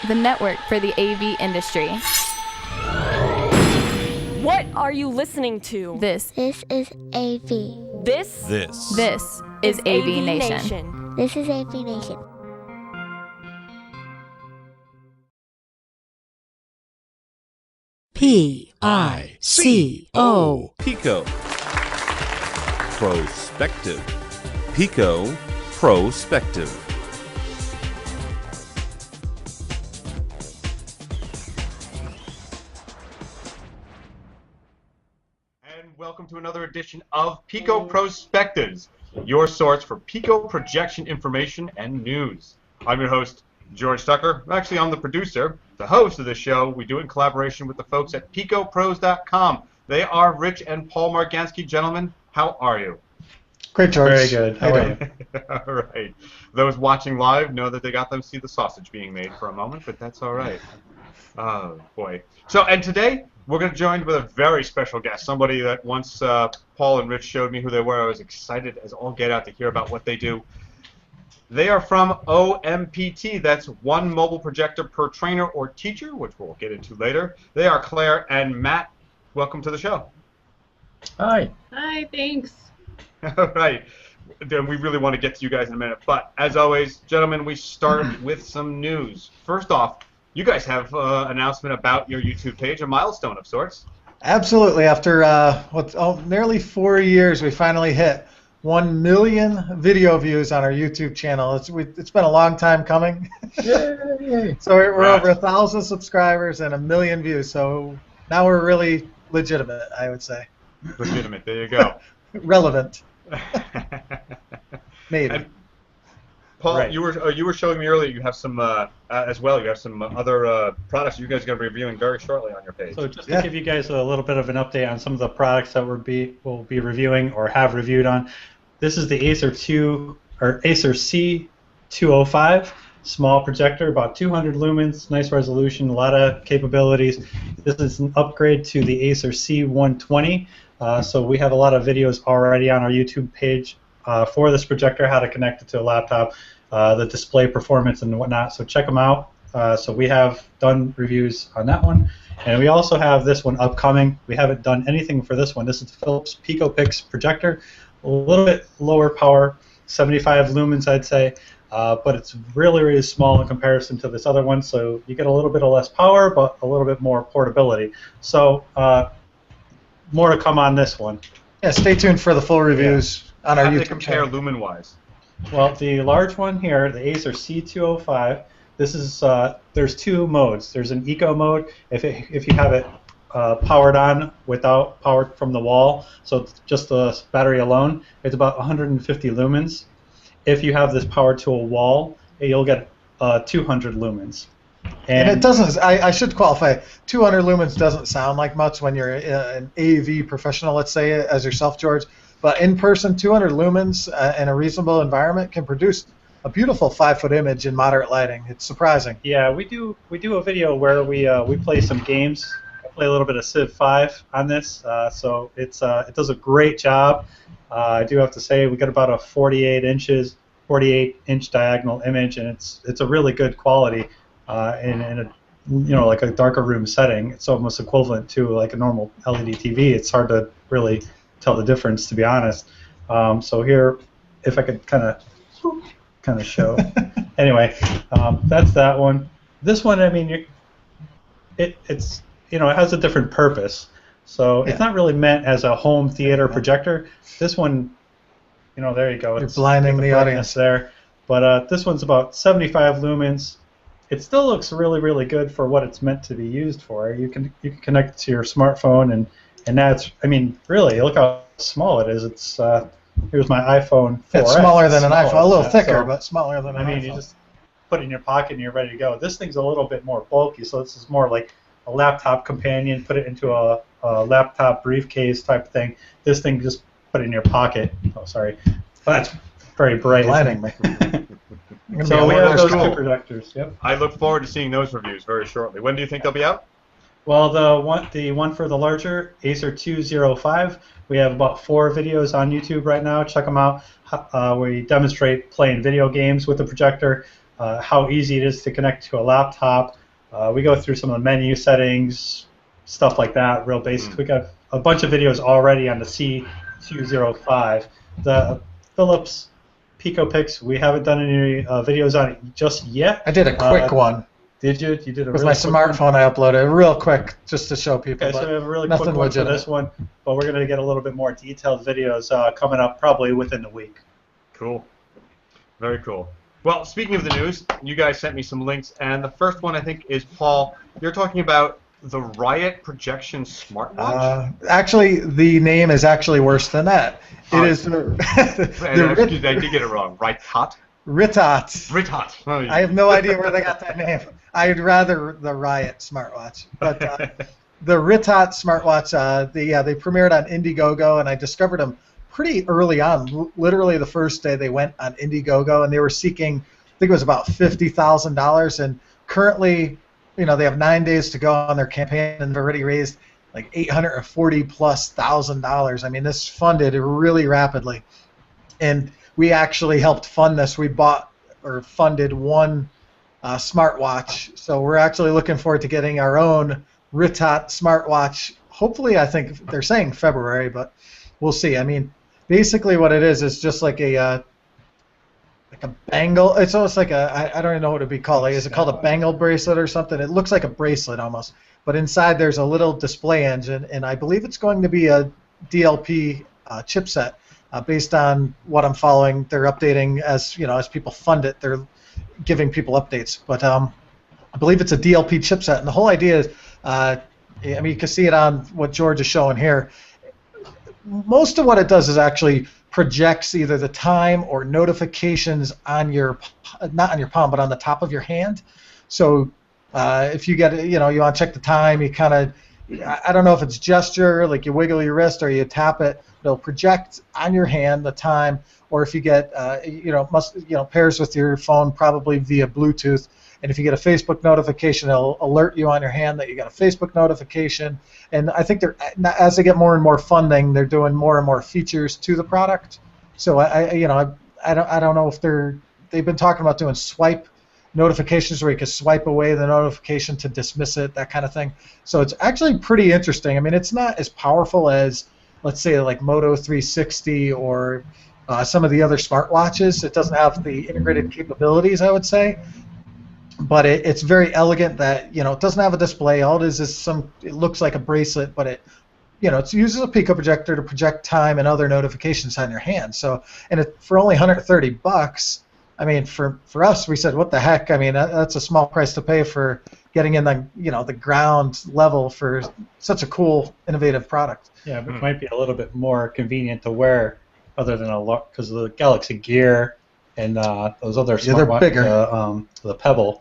the network for the AV industry. What are you listening to? This is AV. This is AVNation. This is AVNation. PICO. PICO Prospective. PICO Prospective. And welcome to another edition of PICO Prospectives, your source for PICO projection information and news. I'm your host, George Tucker. Actually, I'm the producer, the host of the show. We do it in collaboration with the folks at PICOPros.com. They are Rich and Paul Marganski. Gentlemen, how are you? Great, George. Very good. How are you? All right. Those watching live know that they got them to see the sausage being made for a moment, but that's all right. Oh, boy. So, and today, we're going to join with a very special guest, somebody that once Paul and Rich showed me who they were, I was excited as all get out to hear about what they do. They are from OMPT. That's one mobile projector per trainer or teacher, which we'll get into later. They are Claire and Matt. Welcome to the show. Hi. Hi, thanks. All right. We really want to get to you guys in a minute. But as always, gentlemen, we start with some news. First off, you guys have an announcement about your YouTube page, a milestone of sorts. Absolutely. After nearly 4 years, we finally hit 1 million video views on our YouTube channel. It's been a long time coming. Yay. So we're over 1,000 subscribers and 1 million views. So now we're really legitimate, I would say. Legitimate. There you go. Relevant. Maybe. And Paul, right. you were showing me earlier. You have some as well. You have some other products you guys are going to be reviewing very shortly on your page. So just to give you guys a little bit of an update on some of the products that we'll be reviewing or have reviewed on. This is the Acer C205 small projector, about 200 lumens, nice resolution, a lot of capabilities. This is an upgrade to the Acer C120. So we have a lot of videos already on our YouTube page for this projector, how to connect it to a laptop, the display performance and whatnot. So check them out. So we have done reviews on that one. And we also have this one upcoming. We haven't done anything for this one. This is the Philips PICO projector. A little bit lower power, 75 lumens I'd say, but it's really, really small in comparison to this other one, so you get a little bit of less power, but a little bit more portability. So more to come on this one. Yeah, stay tuned for the full reviews on our How do YouTube they compare channel. lumen-wise? Well, the large one here, the Acer C205, this is there's two modes. There's an eco mode if you have it powered on without power from the wall, so just the battery alone, it's about 150 lumens. If you have this powered to a wall, you'll get 200 lumens. And it doesn't, I should qualify, 200 lumens doesn't sound like much when you're an AV professional, let's say, as yourself, George, but in person, 200 lumens in a reasonable environment can produce a beautiful 5-foot image in moderate lighting. It's surprising. Yeah, we do a video where we play some games. Play a little bit of Civ 5 on this, so it does a great job. I do have to say we got about a 48-inch diagonal image, and it's a really good quality in a like a darker room setting. It's almost equivalent to like a normal LED TV. It's hard to really tell the difference, to be honest. So here, if I could kind of show. Anyway, that's that one. This one, I mean, it's it has a different purpose. So it's not really meant as a home theater projector. This one, there you go. You're blinding the audience there. But this one's about 75 lumens. It still looks really, really good for what it's meant to be used for. You can connect it to your smartphone, and that's, I mean, really, look how small it is. It's here's my iPhone 4S. It's smaller than an iPhone, a little thicker, but smaller than an iPhone. I mean, you just put it in your pocket and you're ready to go. This thing's a little bit more bulky, so this is more like a laptop companion, put it into a laptop briefcase type thing. This thing, just put it in your pocket. Oh, sorry. That's very bright. Lighting. So we have those two projectors. Yep. I look forward to seeing those reviews very shortly. When do you think they'll be out? Well, the one for the larger Acer 205, we have about 4 videos on YouTube right now. Check them out. We demonstrate playing video games with the projector. how easy it is to connect to a laptop. We go through some of the menu settings, stuff like that, real basic. We got a bunch of videos already on the C205. The Philips PICO Pix, we haven't done any videos on it just yet. I did a quick one. Did you? You did a With really my quick smartphone, one? I uploaded it real quick just to show people. Okay, so we have a really nothing quick one for legitimate. this one, but we're going to get a little bit more detailed videos coming up probably within the week. Cool. Very cool. Well, speaking of the news, you guys sent me some links, and the first one I think is, Paul, you're talking about the Riot Projection Smartwatch? Actually, the name is actually worse than that. It is Excuse me, I did get it wrong. Ritot? Ritot. Ritot. Oh, yeah. I have no idea where they got that name. I'd rather the Riot smartwatch. But the Ritot smartwatch, they premiered on Indiegogo, and I discovered them pretty early on. Literally the first day they went on Indiegogo, and they were seeking, I think it was about $50,000, and currently, they have 9 days to go on their campaign, and they've already raised like $840,000+. I mean, this funded really rapidly, and we actually helped fund this. We bought or funded one smartwatch, so we're actually looking forward to getting our own Ritot smartwatch. Hopefully, I think they're saying February, but we'll see. I mean, basically what it is just like a bangle. It's almost like I don't even know what it would be called. Like, is it called a bangle bracelet or something? It looks like a bracelet almost, but inside there's a little display engine, and I believe it's going to be a DLP chipset. Based on what I'm following, they're updating as people fund it. They're giving people updates, but I believe it's a DLP chipset, and the whole idea is, I mean, you can see it on what George is showing here. Most of what it does is actually projects either the time or notifications on your, not on your palm, but on the top of your hand. So if you get, you want to check the time, you kind of, I don't know if it's gesture, like you wiggle your wrist or you tap it, it'll project on your hand the time, or if you get, pairs with your phone probably via Bluetooth. And if you get a Facebook notification, it'll alert you on your hand that you got a Facebook notification. And I think as they get more and more funding, they're doing more and more features to the product. So I don't know if they've been talking about doing swipe notifications where you can swipe away the notification to dismiss it, that kind of thing. So it's actually pretty interesting. I mean, it's not as powerful as, let's say, like Moto 360 or some of the other smartwatches. It doesn't have the integrated capabilities, I would say. But it's very elegant that, it doesn't have a display. All it is it looks like a bracelet, but it uses a PICO projector to project time and other notifications on your hand. So, and for only $130, I mean, for us, we said, what the heck? I mean, that's a small price to pay for getting in the ground level for such a cool, innovative product. Yeah, but it might be a little bit more convenient to wear, other than because the Galaxy Gear and those other they're bigger. The Pebble,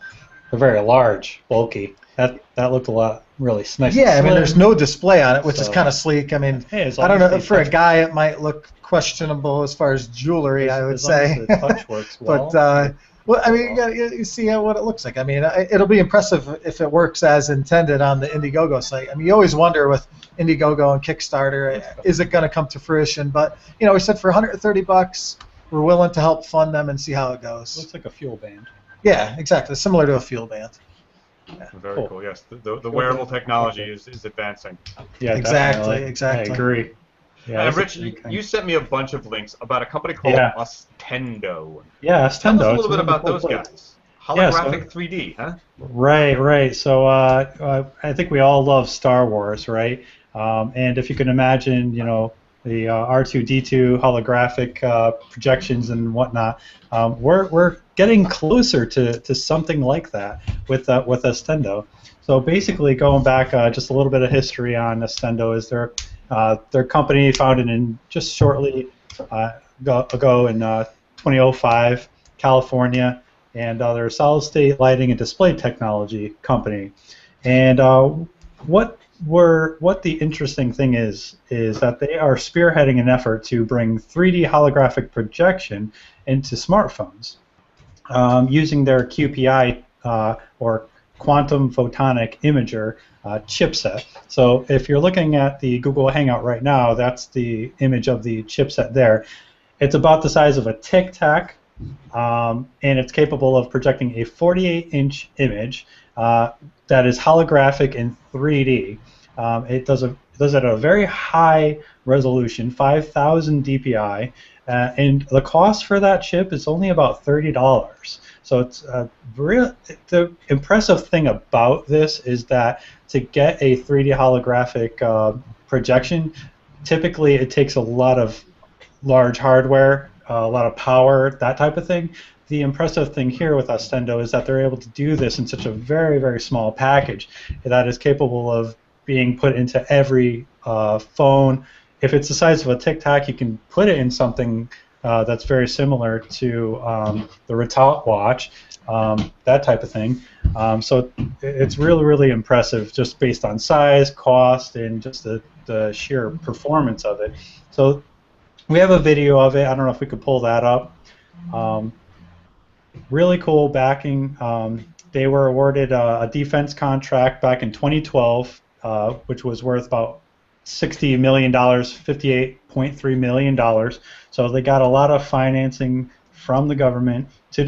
they're very large, bulky. That looked a lot really nice. Yeah, I mean, there's no display on it, which is kind of sleek. I mean, hey, I don't know, for a guy, it might look questionable as far as jewelry, I would say. The touch works well. But well, I mean, you see what it looks like. I mean, it'll be impressive if it works as intended on the Indiegogo site. I mean, you always wonder with Indiegogo and Kickstarter, is it going to come to fruition? But we said for $130, we're willing to help fund them and see how it goes. Looks like a fuel band. Yeah, exactly, similar to a fuel band. Yeah. Very cool. Yes, the wearable technology is advancing. Yeah, exactly. I agree. Yeah, Rich, you sent me a bunch of links about a company called USTendo. Yeah, USTendo. Tell us a little bit about those guys. Holographic 3D, huh? Right. So I think we all love Star Wars, right? And if you can imagine, the R2-D2 holographic projections and whatnot, we're getting closer to something like that with USTendo. So basically, going back just a little bit of history on USTendo, is their company founded in just shortly ago in 2005, California, and they're a solid-state lighting and display technology company. And what the interesting thing is that they are spearheading an effort to bring 3D holographic projection into smartphones using their QPI or quantum photonic imager chipset. So if you're looking at the Google Hangout right now, that's the image of the chipset there. It's about the size of a Tic Tac, and it's capable of projecting a 48-inch image that is holographic in 3D. It does it at a very high resolution, 5,000 dpi, and the cost for that chip is only about $30. So it's the impressive thing about this is that to get a 3D holographic projection, typically it takes a lot of large hardware, a lot of power, that type of thing. The impressive thing here with USTendo is that they're able to do this in such a very, very small package that is capable of being put into every phone. If it's the size of a Tic Tac, you can put it in something that's very similar to the SmartWatch, that type of thing. So it's really, really impressive just based on size, cost, and just the sheer performance of it. So we have a video of it. I don't know if we could pull that up. Really cool backing. They were awarded a defense contract back in 2012, which was worth about $60 million, $58.3 million. So they got a lot of financing from the government to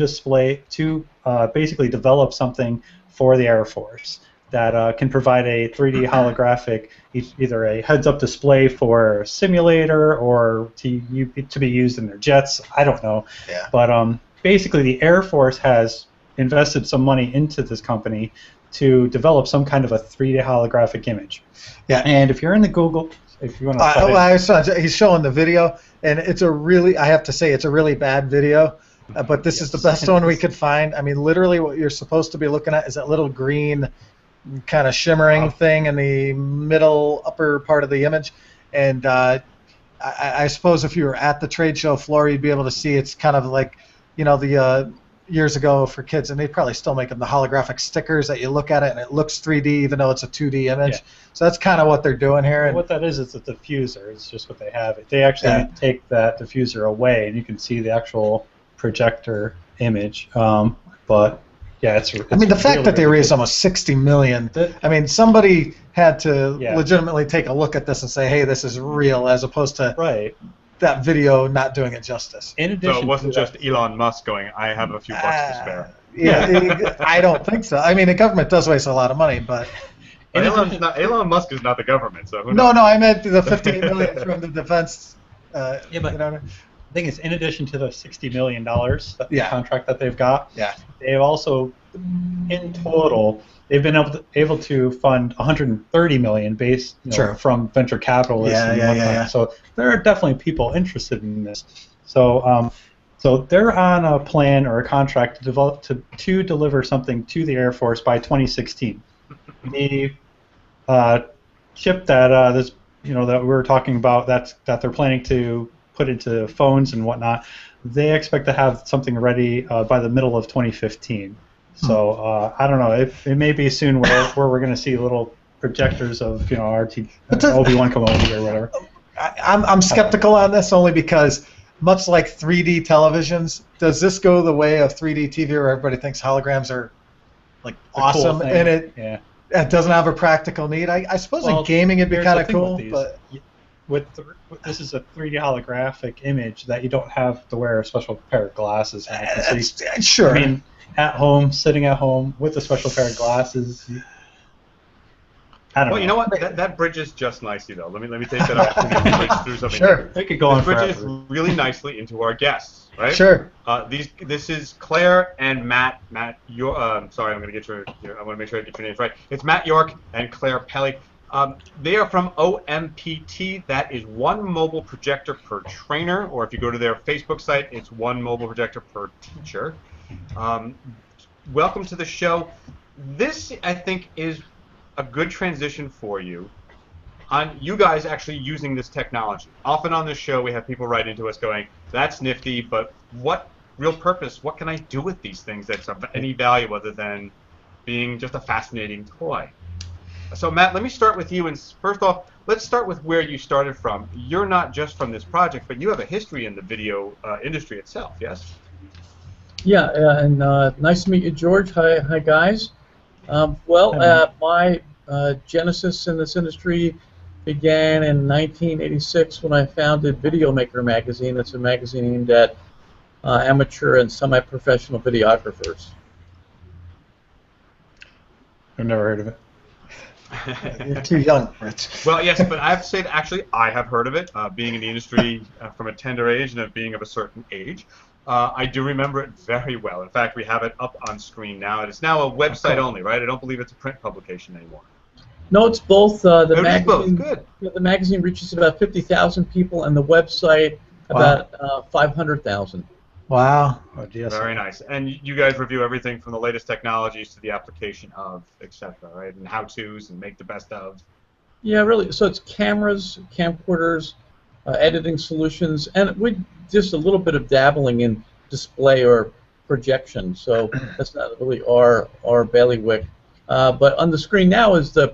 basically develop something for the Air Force that can provide a 3D holographic, either a heads-up display for a simulator or to be used in their jets. I don't know. Yeah. But basically, the Air Force has invested some money into this company to develop some kind of a 3D holographic image. Yeah. And if you're in the Google, if you want to, he's showing the video, and it's a really, I have to say, it's a really bad video. But this is the best one we could find. I mean, literally, what you're supposed to be looking at is that little green, kind of shimmering thing in the middle upper part of the image. And I suppose if you were at the trade show floor, you'd be able to see it's kind of like, the years ago for kids, and they probably still make them, the holographic stickers that you look at it and it looks 3D even though it's a 2D image. Yeah. So that's kind of what they're doing here. Well, what that is a diffuser. It's just what they have. They actually take that diffuser away, and you can see the actual projector image. But yeah, it's I mean, the fact that they raised almost $60 million. I mean, somebody had to legitimately take a look at this and say, "Hey, this is real," as opposed to that video not doing it justice. In addition, so it wasn't just Elon Musk going, "I have a few bucks to spare." Yeah, I don't think so. I mean, the government does waste a lot of money, but Elon Musk is not the government, so who knows? No, I meant the $58 million from the defense. But the thing is, in addition to the $60 million contract that they've got, they've also, in total, they've been able to fund $130 million based from venture capitalists and whatnot. So there are definitely people interested in this. So so they're on a plan or a contract to deliver something to the Air Force by 2016. The chip that that we were talking about that they're planning to put into phones and whatnot, they expect to have something ready by the middle of 2015. So I don't know. It may be soon where we're going to see little projectors of Obi-Wan Kenobi or whatever. I'm skeptical on this only because, much like 3D televisions, does this go the way of 3D TV where everybody thinks holograms are like awesome and it doesn't have a practical need? I suppose in gaming it'd be kind of cool, but this is a 3D holographic image that you don't have to wear a special pair of glasses. Sure. I mean, sitting at home with a special pair of glasses. I don't know. Well, you know what? That bridges just nicely, though. Let me take that opportunity to bridge through something. Sure. They could go on forever. Bridges really nicely into our guests, right? Sure. This is Claire and Matt. Sorry, I'm going to get your. I want to make sure I get your names right. It's Matt York and Claire Pelley. They are from OMPT. That is One Mobile Projector Per Trainer, or if you go to their Facebook site, it's One Mobile Projector Per Teacher. Welcome to the show. This, I think, is a good transition for you on you guys actually using this technology. Often on this show, we have people write into us going, "That's nifty, but what real purpose? What can I do with these things that's of any value other than being just a fascinating toy?" So Matt, let me start with you, and first off, let's start with where you started from. You're not just from this project, but you have a history in the video industry itself, yes? Yeah, and nice to meet you, George. Hi guys. My genesis in this industry began in 1986 when I founded Video Maker magazine. It's a magazine aimed at amateur and semi-professional videographers. I've never heard of it. You're too young, Rich. Well, yes, but I have to say that actually I have heard of it, being in the industry from a tender age and of being of a certain age. I do remember it very well. In fact, we have it up on screen now. It is now a website only, right? I don't believe it's a print publication anymore. No, it's both. The It is magazine, both. Good. The magazine reaches about 50,000 people, and the website about 500,000. Wow. Oh, yes. Very nice. And you guys review everything from the latest technologies to the application of, etc., right? And how-tos and make the best of. Yeah, really. So it's cameras, camcorders, editing solutions, and we just a little bit of dabbling in display or projection. So that's not really our bailiwick. But on the screen now is the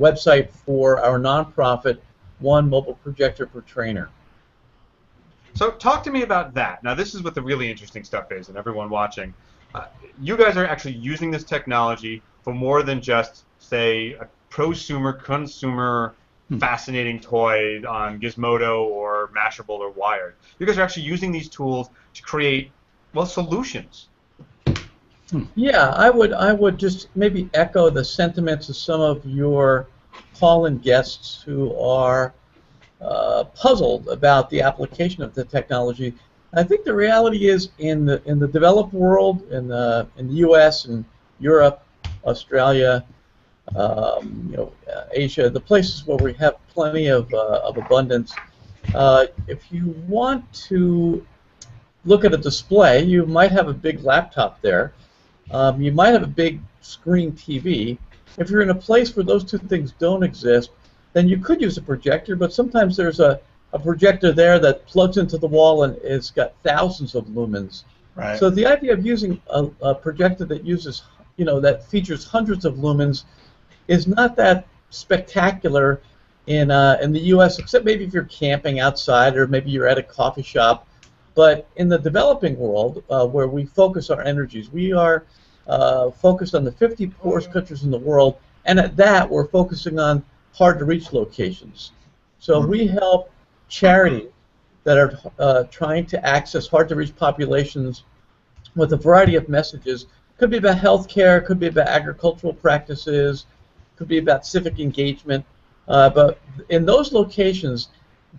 website for our nonprofit, One Mobile Projector per Trainer. So talk to me about that. Now, this is what the really interesting stuff is, and everyone watching. You guys are actually using this technology for more than just, say, a prosumer, consumer, fascinating toy on Gizmodo or Mashable or Wired. You guys are actually using these tools to create, well, solutions. Yeah, I would just maybe echo the sentiments of some of your call-in guests who are puzzled about the application of the technology. I think the reality is in the developed world, in the U.S. and Europe, Australia, Asia, the places where we have plenty of abundance. If you want to look at a display, you might have a big laptop there. You might have a big screen TV. If you're in a place where those two things don't exist, then you could use a projector, but sometimes there's a projector there that plugs into the wall and it's got thousands of lumens. Right. So the idea of using a projector that uses, that features hundreds of lumens is not that spectacular in the U.S., except maybe if you're camping outside or maybe you're at a coffee shop. But in the developing world, where we focus our energies, we are focused on the 50 poorest countries in the world, and at that we're focusing on hard-to-reach locations. So we help charities that are trying to access hard-to-reach populations with a variety of messages. Could be about healthcare, could be about agricultural practices, could be about civic engagement. But in those locations,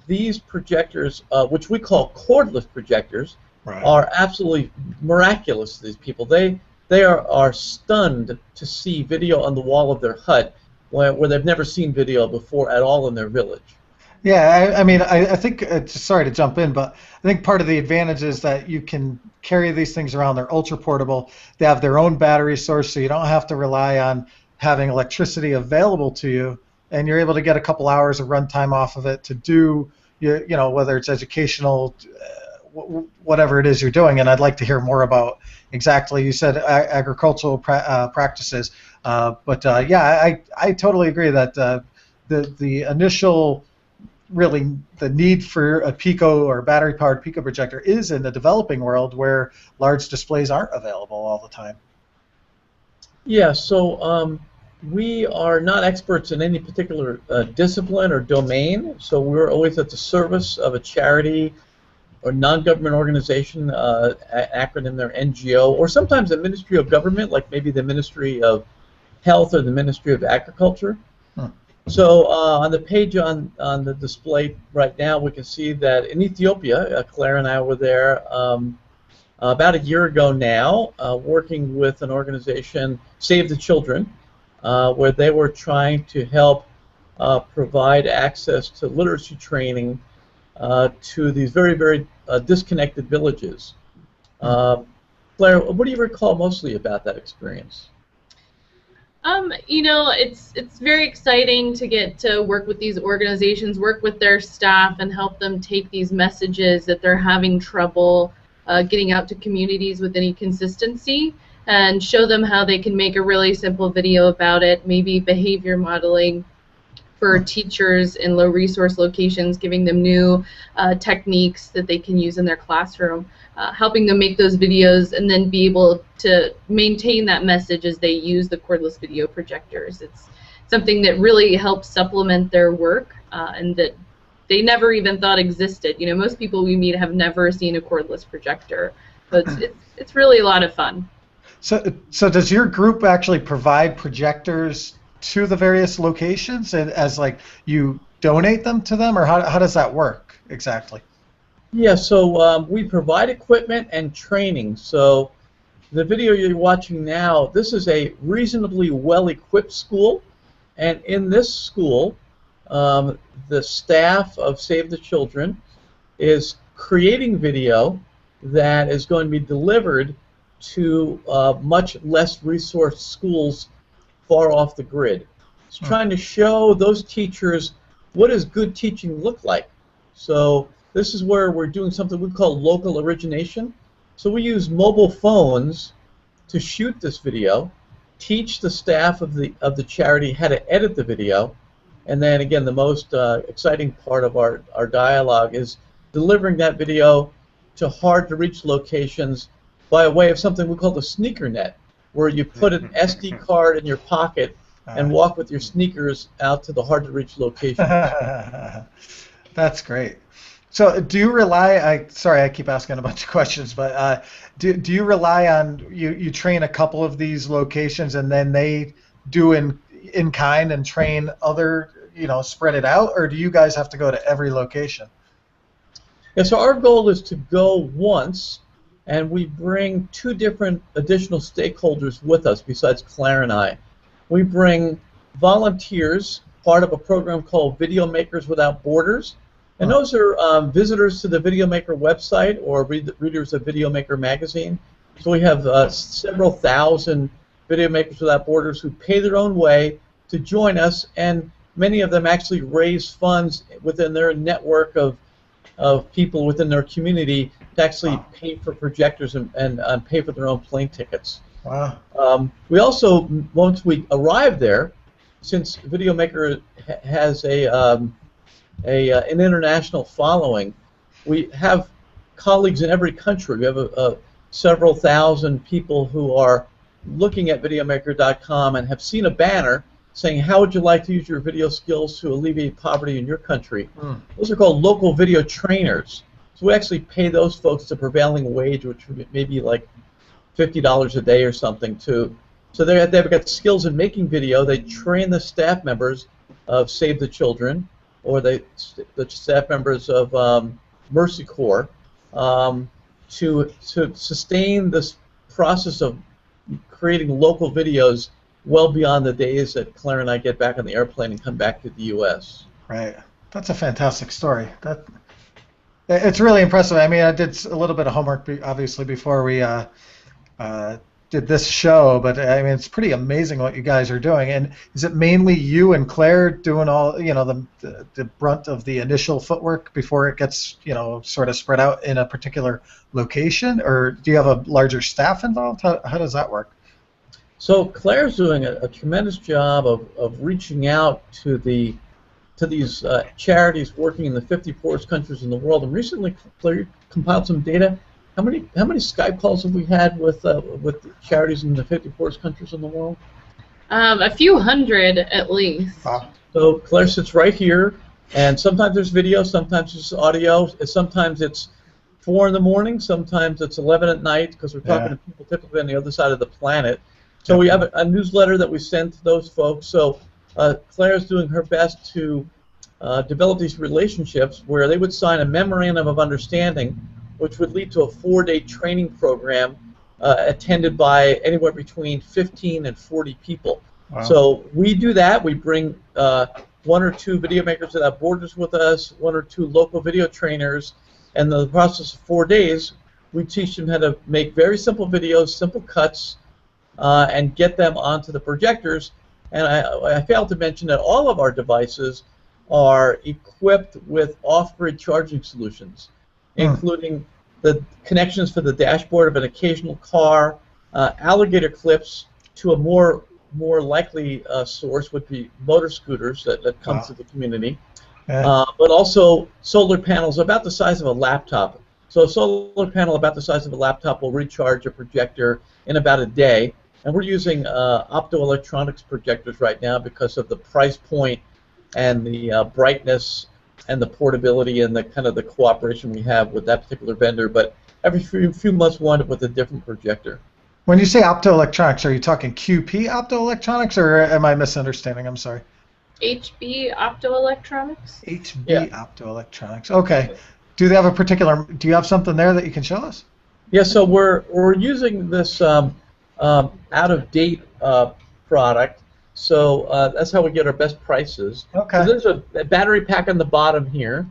these projectors, which we call cordless projectors, are absolutely miraculous to these people. They are stunned to see video on the wall of their hut where they've never seen video before at all in their village. Yeah, I think, sorry to jump in, but I think part of the advantage is that you can carry these things around. They're ultra portable. They have their own battery source, so you don't have to rely on having electricity available to you, and you're able to get a couple hours of runtime off of it to do, whether it's educational, whatever it is you're doing. And I'd like to hear more about exactly, you said agricultural practices, but yeah, I totally agree that the initial, really, the need for a PICO or battery-powered PICO projector is in the developing world where large displays aren't available all the time. Yeah, so we are not experts in any particular discipline or domain, so we're always at the service of a charity or non-government organization, acronym there, NGO, or sometimes a ministry of government, like maybe the Ministry of Health or the Ministry of Agriculture. So on the page on the display right now, we can see that in Ethiopia, Claire and I were there about a year ago now, working with an organization, Save the Children, where they were trying to help provide access to literacy training to these very, very disconnected villages. Claire, what do you recall mostly about that experience? It's very exciting to get to work with these organizations, work with their staff, and help them take these messages that they're having trouble getting out to communities with any consistency, and show them how they can make a really simple video about it, maybe behavior modeling for teachers in low resource locations, giving them new techniques that they can use in their classroom, helping them make those videos and then be able to maintain that message as they use the cordless video projectors. It's something that really helps supplement their work and that they never even thought existed. You know, most people we meet have never seen a cordless projector. So it's really a lot of fun. So does your group actually provide projectors to the various locations, and as like you donate them to them, or how does that work exactly? Yeah, so we provide equipment and training. So the video you're watching now, this is a reasonably well-equipped school, and in this school, the staff of Save the Children is creating video that is going to be delivered to much less resourced schools far off the grid. It's trying to show those teachers what does good teaching look like. So this is where we're doing something we call local origination. So we use mobile phones to shoot this video, teach the staff of the charity how to edit the video, and then again the most exciting part of our dialogue is delivering that video to hard-to-reach locations by way of something we call the sneaker net, where you put an SD card in your pocket and walk with your sneakers out to the hard-to-reach location. That's great. So do you rely, sorry I keep asking a bunch of questions, but do you rely on, you train a couple of these locations and then they do in kind and train other, spread it out, or do you guys have to go to every location? Yeah, so our goal is to go once, and we bring 2 different additional stakeholders with us besides Claire and I. We bring volunteers, part of a program called Video Makers Without Borders, and those are visitors to the Video Maker website or readers of Video Maker magazine. So we have several thousand Video Makers Without Borders who pay their own way to join us, and many of them actually raise funds within their network of people within their community to actually pay for projectors and pay for their own plane tickets. Wow. We also, once we arrive there, since Video Maker has an international following, we have colleagues in every country. We have several thousand people who are looking at videomaker.com and have seen a banner saying, how would you like to use your video skills to alleviate poverty in your country? Those are called local video trainers. So we actually pay those folks the prevailing wage, which may be like $50 a day or something too. So they've got skills in making video. They train the staff members of Save the Children or the staff members of Mercy Corps to sustain this process of creating local videos well beyond the days that Claire and I get back on the airplane and come back to the U.S. Right. That's a fantastic story. It's really impressive. I mean, I did a little bit of homework, obviously, before we did this show, but I mean, it's pretty amazing what you guys are doing. And is it mainly you and Claire doing all, the brunt of the initial footwork before it gets, sort of spread out in a particular location, or do you have a larger staff involved? How does that work? So Claire's doing a tremendous job of reaching out to these charities working in the 50 poorest countries in the world. And recently, Claire compiled some data. How many Skype calls have we had with charities in the 50 poorest countries in the world? A few hundred at least. Wow. So Claire sits right here, and sometimes there's video, sometimes it's audio, sometimes it's 4 in the morning, sometimes it's 11 at night, because we're talking to people typically on the other side of the planet. So we have a newsletter that we send to those folks. So Claire's doing her best to develop these relationships where they would sign a memorandum of understanding, which would lead to a 4-day training program attended by anywhere between 15 and 40 people. Wow. So we do that. We bring 1 or 2 Video Makers Without Borders with us, 1 or 2 local video trainers, and in the process of 4 days, we teach them how to make very simple videos, simple cuts, and get them onto the projectors. And I failed to mention that all of our devices are equipped with off-grid charging solutions, including the connections for the dashboard of an occasional car, alligator clips to a more likely source would be motor scooters that come to the community, but also solar panels about the size of a laptop. So a solar panel about the size of a laptop will recharge a projector in about a day. And we're using optoelectronics projectors right now because of the price point and the brightness and the portability and the kind of the cooperation we have with that particular vendor. But every few months, wind up with a different projector. When you say optoelectronics, are you talking QP optoelectronics, or am I misunderstanding? I'm sorry. HB Optoelectronics? HB optoelectronics. Okay. Do they have a particular? Do you have something there that you can show us? Yeah. So we're using this out of date product. So that's how we get our best prices. Okay. So there's a battery pack on the bottom here,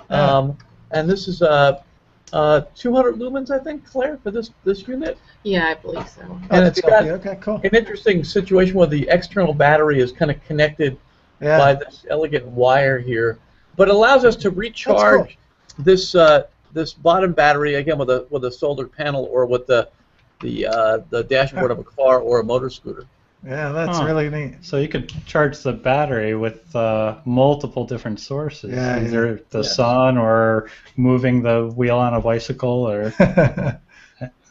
and this is 200 lumens, I think, Claire, for this unit. Yeah, I believe so. And it's got okay, cool. an interesting situation where the external battery is kind of connected by this elegant wire here, but allows us to recharge this this bottom battery again with a solar panel or with the dashboard of a car or a motor scooter. Yeah, that's really neat. So you could charge the battery with multiple different sources, either the sun or moving the wheel on a bicycle, or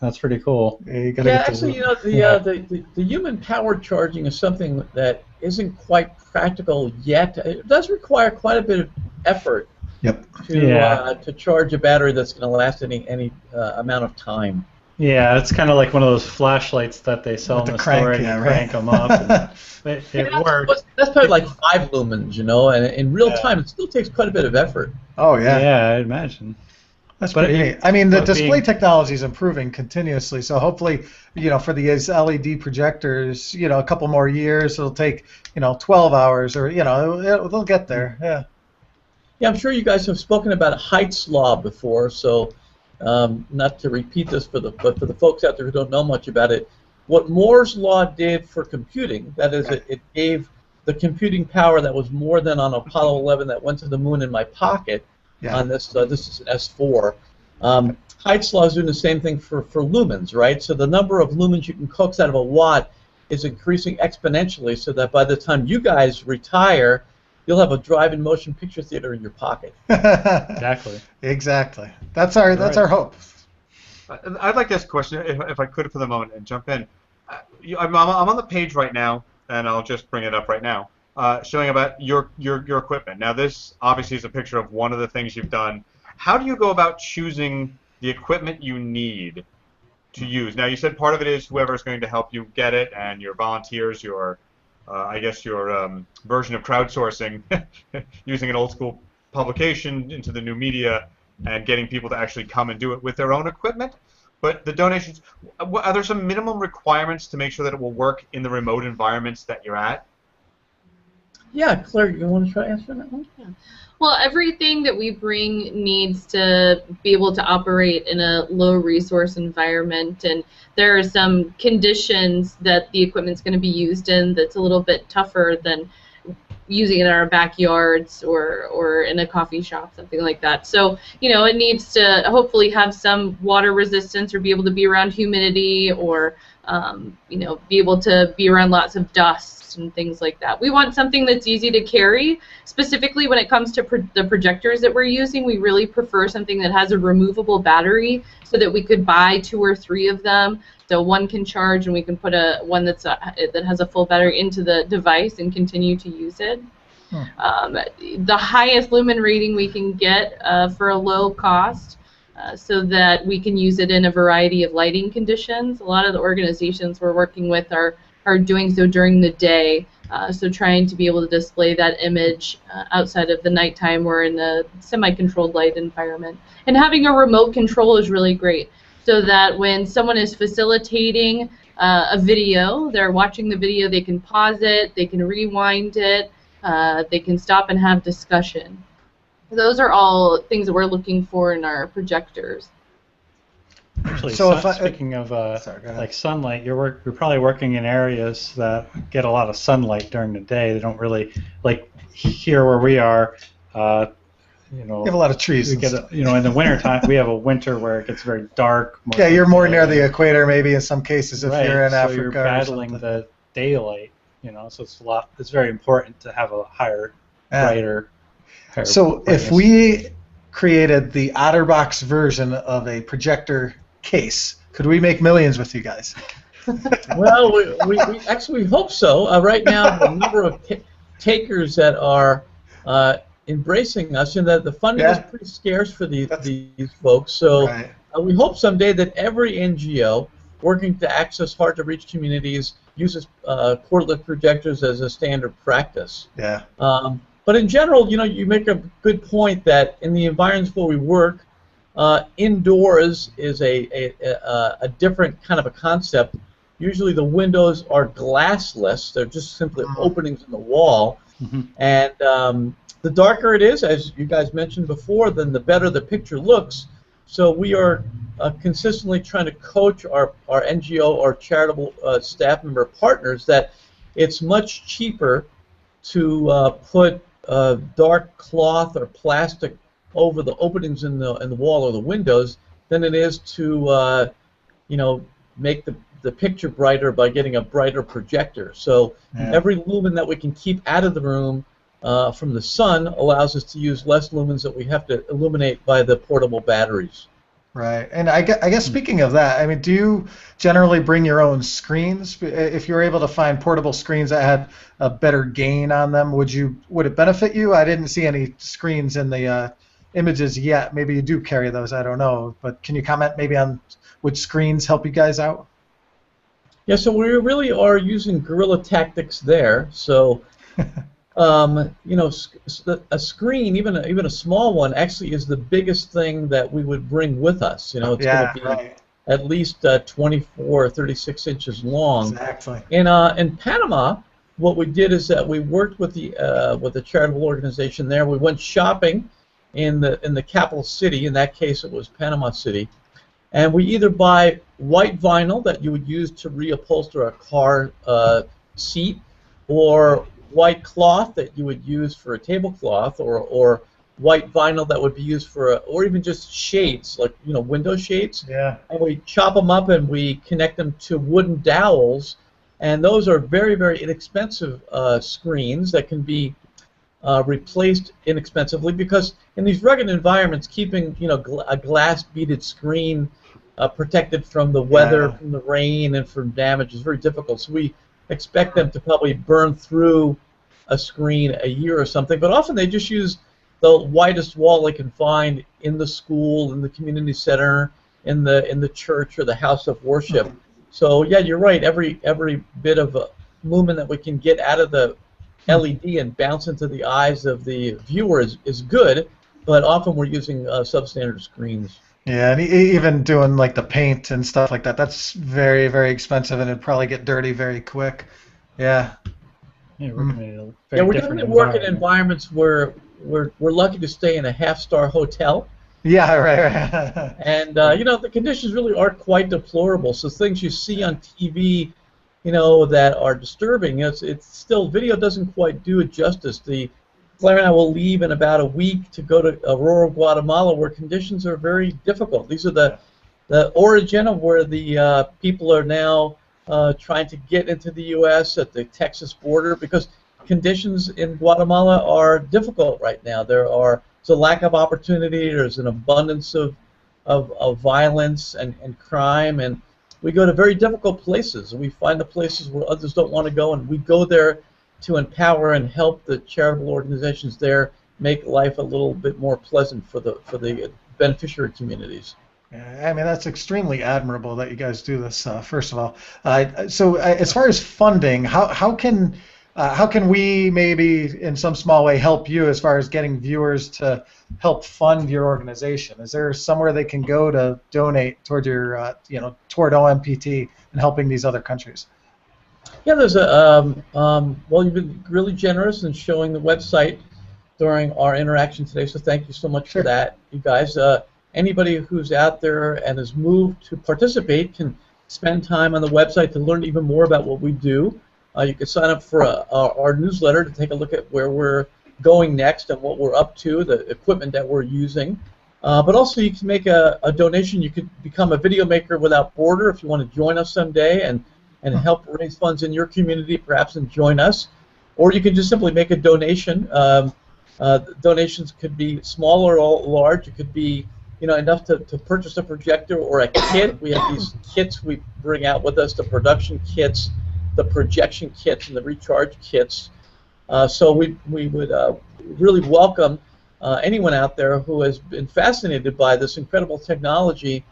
that's pretty cool. Yeah, actually, you know, the human-powered charging is something that isn't quite practical yet. It does require quite a bit of effort to charge a battery that's going to last any amount of time. Yeah, it's kind of like one of those flashlights that they sell in the store, and you crank them up. And it works. That's probably like 5 lumens, you know, and in real time, it still takes quite a bit of effort. Oh, yeah. Yeah, I'd imagine. That's pretty neat. I mean, the display technology is improving continuously, so hopefully, you know, for these LED projectors, you know, a couple more years, it'll take, you know, 12 hours, or, you know, they'll get there. Yeah. Yeah, I'm sure you guys have spoken about Height's law before, so not to repeat this but for the folks out there who don't know much about it, what Moore's law did for computing, that is, it gave the computing power that was more than on Apollo 11 that went to the moon in my pocket. On this, this is an S4. Height's law is doing the same thing for lumens, right? So the number of lumens you can coax out of a watt is increasing exponentially, so that by the time you guys retire, you'll have a drive-in motion picture theater in your pocket. Exactly. That's our hope. I'd like to ask a question, if I could, for the moment, and jump in. I'm on the page right now, and I'll just bring it up right now, showing about your equipment. Now, this obviously is a picture of one of the things you've done. How do you go about choosing the equipment you need to use? Now, you said part of it is whoever's going to help you get it, and your volunteers, I guess your version of crowdsourcing, using an old school publication into the new media and getting people to actually come and do it with their own equipment. But the donations, are there some minimum requirements to make sure that it will work in the remote environments that you're at? Yeah, Claire, you want to try answering that one? Yeah. Well, everything that we bring needs to be able to operate in a low-resource environment, and there are some conditions that the equipment's going to be used in that's a little bit tougher than using it in our backyards or in a coffee shop, something like that. So, you know, it needs to hopefully have some water resistance or be able to be around humidity or, you know, be able to be around lots of dust and things like that. We want something that's easy to carry. Specifically when it comes to the projectors that we're using, we really prefer something that has a removable battery so that we could buy 2 or 3 of them. So one can charge and we can put one that has a full battery into the device and continue to use it. The highest lumen rating we can get for a low cost so that we can use it in a variety of lighting conditions. A lot of the organizations we're working with are doing so during the day, so trying to be able to display that image outside of the nighttime or in a semi-controlled light environment. And having a remote control is really great, so that when someone is facilitating a video, they're watching the video, they can pause it, they can rewind it, they can stop and have discussion. Those are all things that we're looking for in our projectors. Actually, So speaking of like sunlight, you're probably working in areas that get a lot of sunlight during the day. They don't really, like here where we are, you know, You have a lot of trees. we get you know, in the wintertime, we have a winter where it gets very dark. Yeah, you're more near the equator maybe in some cases if you're in so Africa you're or battling something. the daylight, you know, so it's very important to have a higher, brighter. So if we created the OtterBox version of a projector case, could we make millions with you guys? Well, we actually hope so. Right now, the number of takers that are embracing us, and that the funding Yeah. is pretty scarce for these folks. So Right. we hope someday that every NGO working to access hard-to-reach communities uses portable projectors as a standard practice. Yeah. But in general, you make a good point that in the environments where we work, indoors is a different kind of a concept. Usually the windows are glassless. They're just simply openings in the wall. And the darker it is, as you guys mentioned before, then the better the picture looks. So we are consistently trying to coach our NGO or charitable staff member partners that it's much cheaper to put dark cloth or plastic over the openings in the wall or the windows than it is to make the picture brighter by getting a brighter projector. So every lumen that we can keep out of the room from the sun allows us to use less lumens that we have to illuminate by the portable batteries. Right, and I guess speaking of that, I mean, do you generally bring your own screens? If you're able to find portable screens that had a better gain on them, would it benefit you? I didn't see any screens in the images yet. Maybe you do carry those. I don't know, but can you comment maybe on which screens help you guys out? Yeah, so we really are using guerrilla tactics there. So, a screen, even a small one, actually is the biggest thing that we would bring with us. It's going to be at least 24 or 36 inches long. Exactly. In Panama, what we did is that we worked with the charitable organization there. We went shopping in the capital city. In that case, it was Panama City. And we either buy white vinyl that you would use to reupholster a car seat, or white cloth that you would use for a tablecloth, or white vinyl that would be used for, or even just shades, like window shades. Yeah. And we chop them up and we connect them to wooden dowels, and those are very, very inexpensive screens that can be replaced inexpensively, because in these rugged environments, keeping a glass beaded screen protected from the weather, from the rain, and from damage is very difficult. So we expect them to probably burn through a screen a year or something, but often they just use the widest wall they can find in the school, in the community center, in the church or the house of worship. So yeah, you're right. Every bit of lumen that we can get out of the LED and bounce into the eyes of the viewer is good, but often we're using substandard screens. Yeah, and even doing like the paint and stuff like that, that's very, very expensive, and it'd probably get dirty very quick. Yeah. Yeah, we're in a Yeah, very we're different definitely working in environment. environments where we're lucky to stay in a half-star hotel. Yeah, right. And the conditions really are quite deplorable. So things you see on TV, that are disturbing, it's still, video doesn't quite do it justice. Claire and I will leave in about a week to go to Aurora, Guatemala, where conditions are very difficult. These are the origin of where the people are now trying to get into the U.S. at the Texas border, because conditions in Guatemala are difficult right now. There's a lack of opportunity. There's an abundance of violence and crime, and we go to very difficult places. We find the places where others don't want to go, and we go there to empower and help the charitable organizations there make life a little bit more pleasant for the beneficiary communities. Yeah, I mean, that's extremely admirable that you guys do this. First of all, so as far as funding, how can we maybe in some small way help you as far as getting viewers to help fund your organization? Is there somewhere they can go to donate toward your toward OMPT and helping these other countries? Yeah, there's a well, you've been really generous in showing the website during our interaction today, so thank you so much for that, you guys. Anybody who's out there and is moved to participate can spend time on the website to learn even more about what we do. You can sign up for our newsletter to take a look at where we're going next and what we're up to, the equipment that we're using. But also you can make a donation. You could become a video maker without border if you want to join us someday and help raise funds in your community, perhaps, and join us. Or you can just simply make a donation. Donations could be small or large. It could be enough to purchase a projector or a kit. We have these kits we bring out with us, the production kits, the projection kits, and the recharge kits. So we would really welcome anyone out there who has been fascinated by this incredible technology,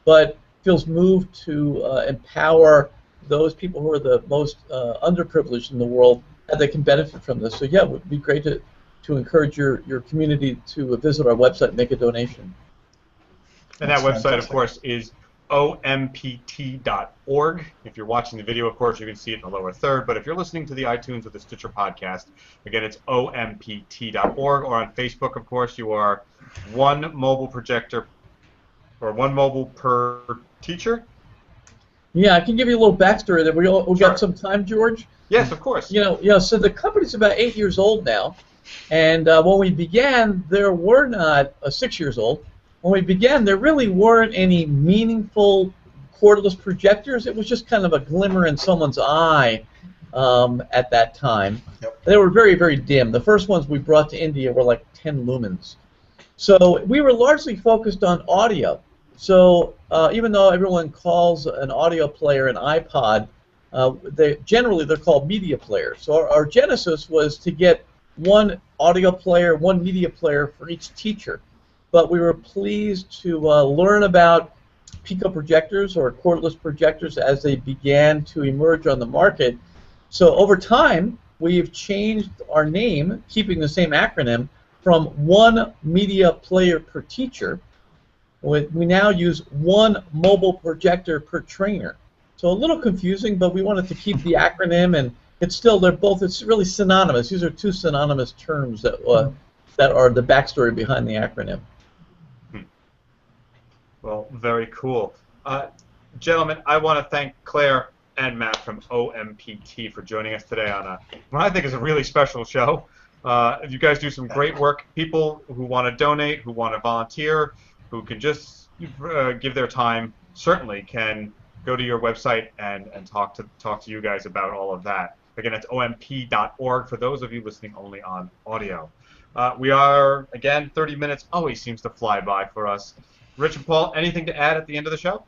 but feels moved to empower those people who are the most underprivileged in the world, that they can benefit from this. So yeah, it would be great to encourage your community to visit our website and make a donation. And that website, of course, is OMPT.org. If you're watching the video, of course, you can see it in the lower third. But if you're listening to the iTunes or the Stitcher podcast, again, it's OMPT.org. Or on Facebook, of course, you are One Mobile Projector, or One Mobile Per Teacher. Yeah, I can give you a little backstory there. We got some time, George? Yes, of course. So the company's about 8 years old now. And when we began, there were not 6 years old. When we began, there really weren't any meaningful cordless projectors. It was just kind of a glimmer in someone's eye at that time. Yep. They were very, very dim. The first ones we brought to India were like 10 lumens. So we were largely focused on audio. So even though everyone calls an audio player an iPod, generally they're called media players. So our genesis was to get one audio player, one media player for each teacher. But we were pleased to learn about PICO projectors or cordless projectors as they began to emerge on the market. So over time, we've changed our name, keeping the same acronym, from One Media Player Per Teacher. We now use One Mobile Projector Per Trainer. So a little confusing, but we wanted to keep the acronym, and it's really synonymous. These are two synonymous terms that are the backstory behind the acronym. Well, very cool. Gentlemen, I want to thank Claire and Matt from OMPT for joining us today on what I think is a really special show. You guys do some great work. People who want to donate, who want to volunteer, who can just give their time, certainly can go to your website and talk to you guys about all of that. Again, it's omp.org for those of you listening only on audio. We are, again, 30 minutes always seems to fly by for us. Rich and Paul, anything to add at the end of the show?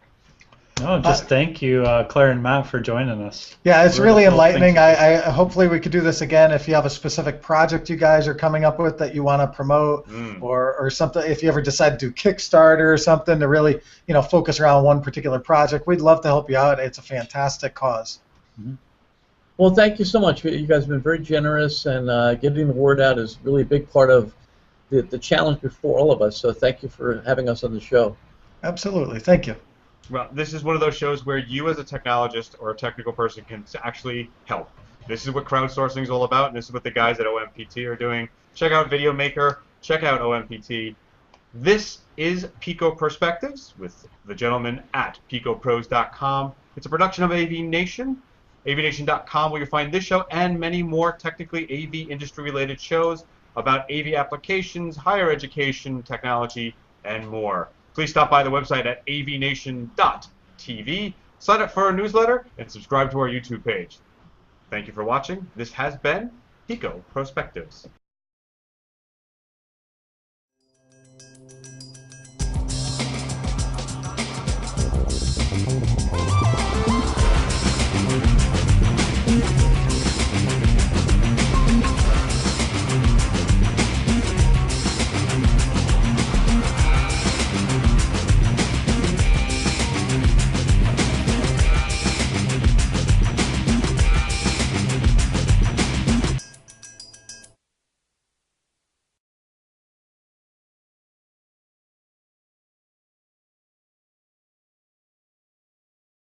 No, just thank you, Claire and Matt, for joining us. Yeah, it's really cool. enlightening. I hopefully we could do this again if you have a specific project you guys are coming up with that you want to promote, or something. If you ever decide to do Kickstarter or something to really focus around one particular project, we'd love to help you out. It's a fantastic cause. Mm-hmm. Well, thank you so much. You guys have been very generous, and getting the word out is really a big part of the challenge before all of us. So thank you for having us on the show. Absolutely. Thank you. Well, this is one of those shows where you as a technologist or a technical person can actually help. This is what crowdsourcing is all about, and this is what the guys at OMPT are doing. Check out Video Maker. Check out OMPT. This is PICO PROspectives with the gentleman at PICOPros.com. It's a production of AVNation. AVNation.com, where you'll find this show and many more technically AV industry-related shows about AV applications, higher education, technology, and more. Please stop by the website at avnation.tv, sign up for our newsletter, and subscribe to our YouTube page. Thank you for watching. This has been PICO PROspectives.